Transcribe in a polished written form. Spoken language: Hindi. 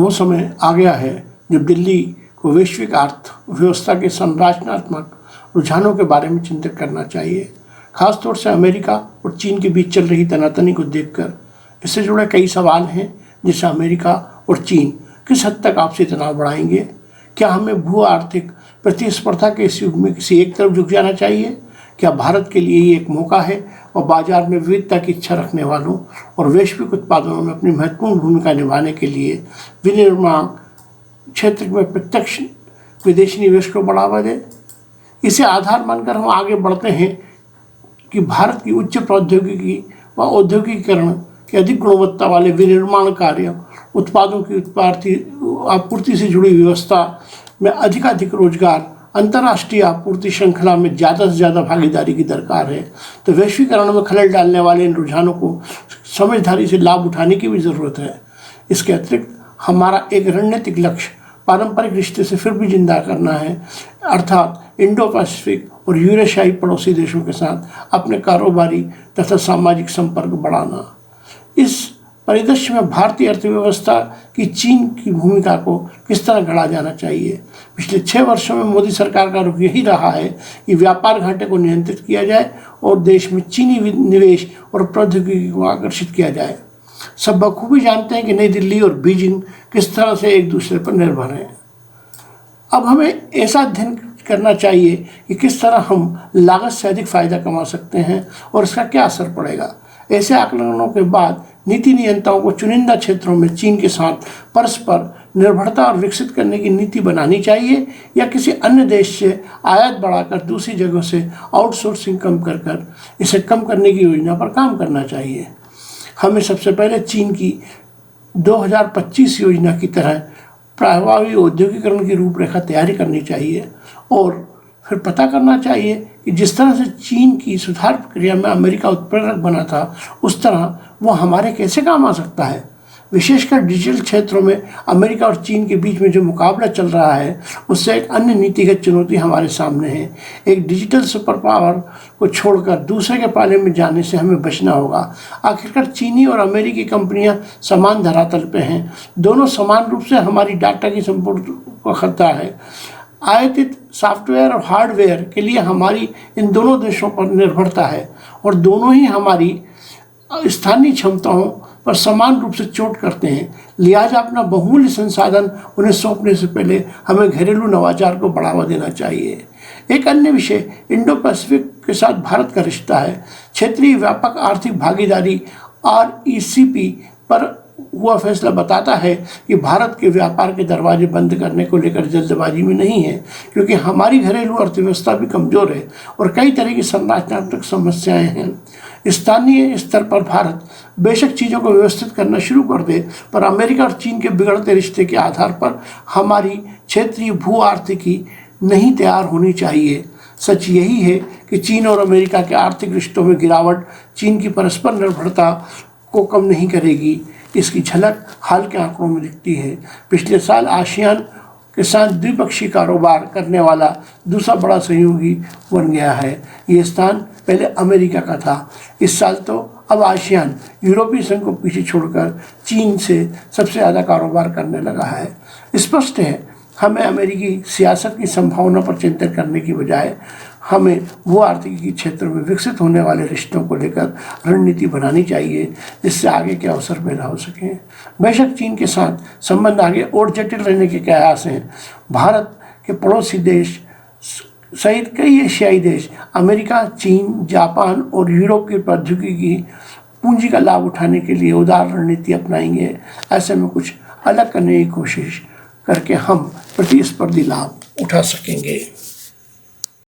वो समय आ गया है जब दिल्ली को वैश्विक अर्थव्यवस्था के संरचनात्मक रुझानों के बारे में चिंतन करना चाहिए। खासतौर से अमेरिका और चीन के बीच चल रही तनातनी को देखकर इससे जुड़े कई सवाल हैं, जैसे अमेरिका और चीन किस हद तक आपसी तनाव बढ़ाएंगे। क्या हमें भू आर्थिक प्रतिस्पर्धा के इस युग में किसी एक तरफ झुक जाना चाहिए? क्या भारत के लिए ये एक मौका है और बाजार में विविधता की इच्छा रखने वालों और वैश्विक उत्पादनों में अपनी महत्वपूर्ण भूमिका निभाने के लिए विनिर्माण क्षेत्र में प्रत्यक्ष विदेशी निवेश को बढ़ावा दे? इसे आधार मानकर हम आगे बढ़ते हैं कि भारत की उच्च प्रौद्योगिकी व औद्योगिकीकरण के अधिक गुणवत्ता वाले विनिर्माण कार्य, उत्पादों की आपूर्ति से जुड़ी व्यवस्था में अधिकाधिक रोजगार, अंतर्राष्ट्रीय आपूर्ति श्रृंखला में ज़्यादा से ज़्यादा भागीदारी की दरकार है। तो वैश्वीकरण में खलल डालने वाले इन रुझानों को समझदारी से लाभ उठाने की भी ज़रूरत है। इसके अतिरिक्त हमारा एक रणनीतिक लक्ष्य पारंपरिक रिश्ते से फिर भी जिंदा करना है, अर्थात इंडो पैसिफिक और यूरेशियाई पड़ोसी देशों के साथ अपने कारोबारी तथा सामाजिक संपर्क बढ़ाना। इस परिदृश्य में भारतीय अर्थव्यवस्था की चीन की भूमिका को किस तरह गढ़ा जाना चाहिए? पिछले 6 वर्षों में मोदी सरकार का रुख यही रहा है कि व्यापार घाटे को नियंत्रित किया जाए और देश में चीनी निवेश और प्रौद्योगिकी को आकर्षित किया जाए। सब बखूबी जानते हैं कि नई दिल्ली और बीजिंग किस तरह से एक दूसरे पर निर्भर हैं। अब हमें ऐसा अध्ययन करना चाहिए कि किस तरह हम लागत से अधिक फायदा कमा सकते हैं और इसका क्या असर पड़ेगा। ऐसे आकलनों के बाद नीति नियंताओं को चुनिंदा क्षेत्रों में चीन के साथ परस्पर निर्भरता और विकसित करने की नीति बनानी चाहिए या किसी अन्य देश से आयात बढ़ाकर दूसरी जगहों से आउटसोर्सिंग कर इसे कम करने की योजना पर काम करना चाहिए। हमें सबसे पहले चीन की 2025 योजना की तरह प्रभावी औद्योगिकरण की रूपरेखा तैयारी करनी चाहिए और फिर पता करना चाहिए कि जिस तरह से चीन की सुधार प्रक्रिया में अमेरिका उत्प्रेरक बना था, उस तरह वो हमारे कैसे काम आ सकता है। विशेषकर डिजिटल क्षेत्रों में अमेरिका और चीन के बीच में जो मुकाबला चल रहा है, उससे एक अन्य नीतिगत चुनौती हमारे सामने है। एक डिजिटल सुपर पावर को छोड़कर दूसरे के पाले में जाने से हमें बचना होगा। आखिरकार चीनी और अमेरिकी कंपनियां समान धरातल पे हैं, दोनों समान रूप से हमारी डाटा की संपूर्ण को खतरा है। आयातित सॉफ्टवेयर और हार्डवेयर के लिए हमारी इन दोनों देशों पर निर्भरता है और दोनों ही हमारी स्थानीय क्षमताओं पर समान रूप से चोट करते हैं। लिहाजा अपना बहुमूल्य संसाधन उन्हें सौंपने से पहले हमें घरेलू नवाचार को बढ़ावा देना चाहिए। एक अन्य विषय इंडो पैसिफिक के साथ भारत का रिश्ता है। क्षेत्रीय व्यापक आर्थिक भागीदारी RCEP पर हुआ फैसला बताता है कि भारत के व्यापार के दरवाजे बंद करने को लेकर जल्दबाजी में नहीं है, क्योंकि हमारी घरेलू अर्थव्यवस्था भी कमज़ोर है और कई तरह की संरचनात्मक समस्याएं हैं। स्थानीय स्तर पर भारत बेशक चीज़ों को व्यवस्थित करना शुरू कर दे, पर अमेरिका और चीन के बिगड़ते रिश्ते के आधार पर हमारी क्षेत्रीय भू आर्थिकी नहीं तैयार होनी चाहिए। सच यही है कि चीन और अमेरिका के आर्थिक रिश्तों में गिरावट चीन की परस्पर निर्भरता को कम नहीं करेगी। इसकी झलक हाल के आंकड़ों में दिखती है। पिछले साल आसियान के साथ द्विपक्षीय कारोबार करने वाला दूसरा बड़ा सहयोगी बन गया है। ये स्थान पहले अमेरिका का था। इस साल तो अब आसियान यूरोपीय संघ को पीछे छोड़कर चीन से सबसे ज़्यादा कारोबार करने लगा है। स्पष्ट है, हमें अमेरिकी सियासत की संभावना पर चिंतन करने की बजाय हमें भू आर्थिकी क्षेत्र में विकसित होने वाले रिश्तों को लेकर रणनीति बनानी चाहिए, जिससे आगे के अवसर पैदा हो सकें। बेशक चीन के साथ संबंध आगे और जटिल रहने के प्रयास हैं। भारत के पड़ोसी देश सहित कई एशियाई देश अमेरिका, चीन, जापान और यूरोप की प्रौद्योगिकी पूंजी का लाभ उठाने के लिए उदार रणनीति अपनाएंगे। ऐसे में कुछ अलग करने की कोशिश करके हम प्रतिस्पर्धी लाभ उठा सकेंगे।